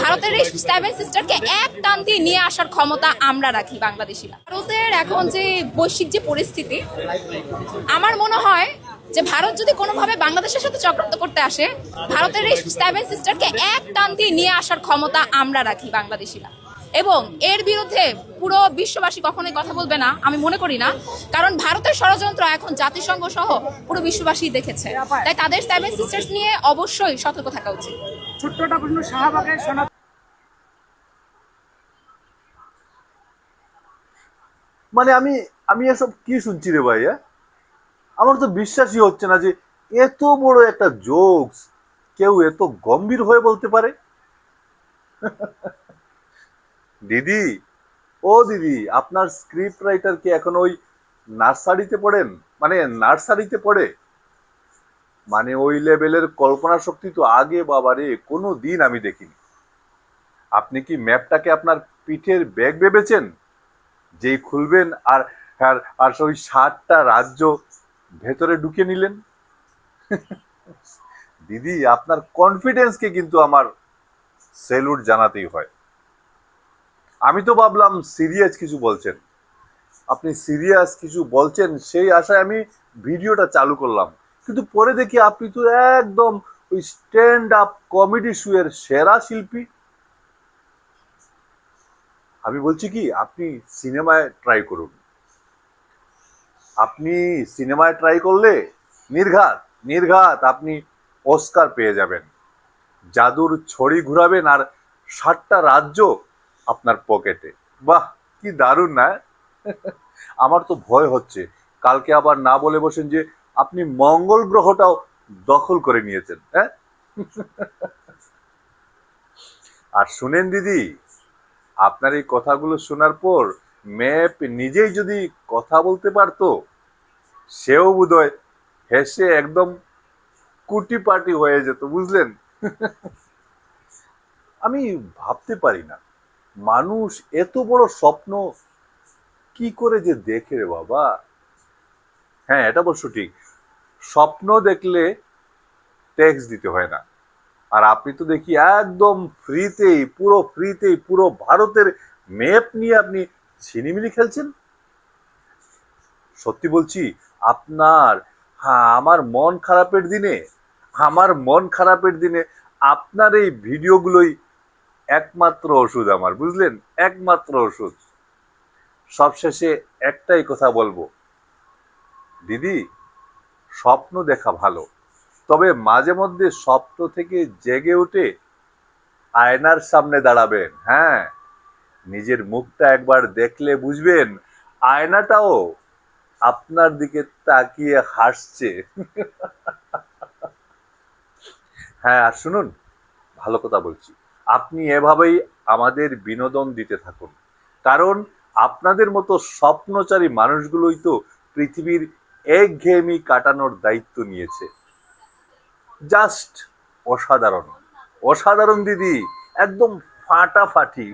ভারতের এই সেভেন সিস্টারকে এক টান দিয়ে নিয়ে আসার ক্ষমতা আমরা রাখি বাংলাদেশিরা। ভারতের এখন যে বৈশ্বিক যে পরিস্থিতি, আমার মনে হয় যে ভারত যদি কোনোভাবে বাংলাদেশের সাথে চক্রান্ত করতে আসে, ভারতের এই সেভেন সিস্টারকে এক টান দিয়ে নিয়ে আসার ক্ষমতা আমরা রাখি বাংলাদেশিরা। এবং এর বিরুদ্ধে পুরো বিশ্ববাসী কখনোই কথা বলবে না, আমি মনে করি না। কারণ ভারতের ষড়যন্ত্র এখন জাতিসংঘ সহ পুরো বিশ্ববাসী দেখেছে, তাই তাদের সেভেন সিস্টার্স নিয়ে অবশ্যই সতর্ক থাকা উচিত। ছোট্টটা প্রশ্ন, শাহবাগের সোনা মানে আমি আমি এসব কি শুনছি রে ভাই? আমার তো বিশ্বাসই হচ্ছে না যে এত বড় একটা জোকস কেউ এত গম্ভীর হয়ে বলতে পারে। দিদি, ও দিদি, আপনার স্ক্রিপ্ট রাইটার কি এখন ওই নার্সারিতে পড়েন? মানে নার্সারিতে পড়ে? মানে ওই লেভেলের কল্পনা শক্তি তো আগে বাবারে কোনো দিন আমি দেখিনি। আপনি কি ম্যাপটাকে আপনার পিঠের ব্যাগ ভেবেছেন, যেই খুলবেন আর আর আর ওই 7টা রাজ্য ভেতরে ঢুকে নিলেন? দিদি, আপনার কনফিডেন্সকে কিন্তু আমার সেলুট জানাতেই হয়। আমি তো ভাবলাম সিরিয়াস কিছু বলছেন, আপনি সিরিয়াস কিছু বলছেন সেই আশায় আমি ভিডিওটা চালু করলাম, কিন্তু পরে দেখি আপনি তো একদম ওই স্ট্যান্ড আপ কমেডি শো এর সেরা শিল্পী। আমি বলছি কি, আপনি সিনেমায় ট্রাই করুন। আপনি সিনেমায় ট্রাই করলে নির্ঘাত নির্ঘাত আপনি অস্কার পেয়ে যাবেন। জাদুর ছড়ি ঘুরাবেন আর 7টা রাজ্য আপনার পকেটে। বাহ, কি দারুণ না? আমার তো ভয় হচ্ছে কালকে আবার না বলে বসেন যে আপনি মঙ্গল গ্রহটাও দখল করে নিয়েছেন। হ্যাঁ, আর শুনেন দিদি, আপনার এই কথাগুলো শোনার পর ম্যাপ নিজেই যদি কথা বলতে পারতো, সেও বোধহয় হেসে একদম কুটি পাটি হয়ে যেত, বুঝলেন? আমি ভাবতে পারি না মানুষ এত বড় স্বপ্ন কি করে যে দেখে রে বাবা। হ্যাঁ, এটা অবশ্য ঠিক, স্বপ্ন দেখলে ট্যাক্স দিতে হয় না। আর আপনি তো দেখি একদম ফ্রিতেই পুরো ভারতের ম্যাপ নিয়ে আপনি ছিনিমিনি খেলছেন। সত্যি বলছি, আপনার, হ্যাঁ, আমার মন খারাপের দিনে আপনার এই ভিডিওগুলোই একমাত্র ওষুধ আমার, বুঝলেন? একমাত্র ওষুধ। সবশেষে একটাই কথা বলবো, দিদি, স্বপ্ন দেখা ভালো, তবে মাঝে মধ্যে স্বপ্ন থেকে জেগে উঠে আয়নার সামনে দাঁড়াবেন। হ্যাঁ, নিজের মুখটা একবার দেখলে বুঝবেন আয়নাটাও আপনার দিকে তাকিয়ে হাসছে। হ্যাঁ, আর শুনুন, ভালো কথা বলছি, আপনি এভাবেই আমাদের বিনোদন দিতে থাকুন, কারণ আপনাদের মতো স্বপ্নচারী মানুষগুলোই তো পৃথিবীর একঘেয়েমি কাটানোর দায়িত্ব নিয়েছে। জাস্ট অসাধারণ, অসাধারণ দিদি, একদম ফাটাফাটি।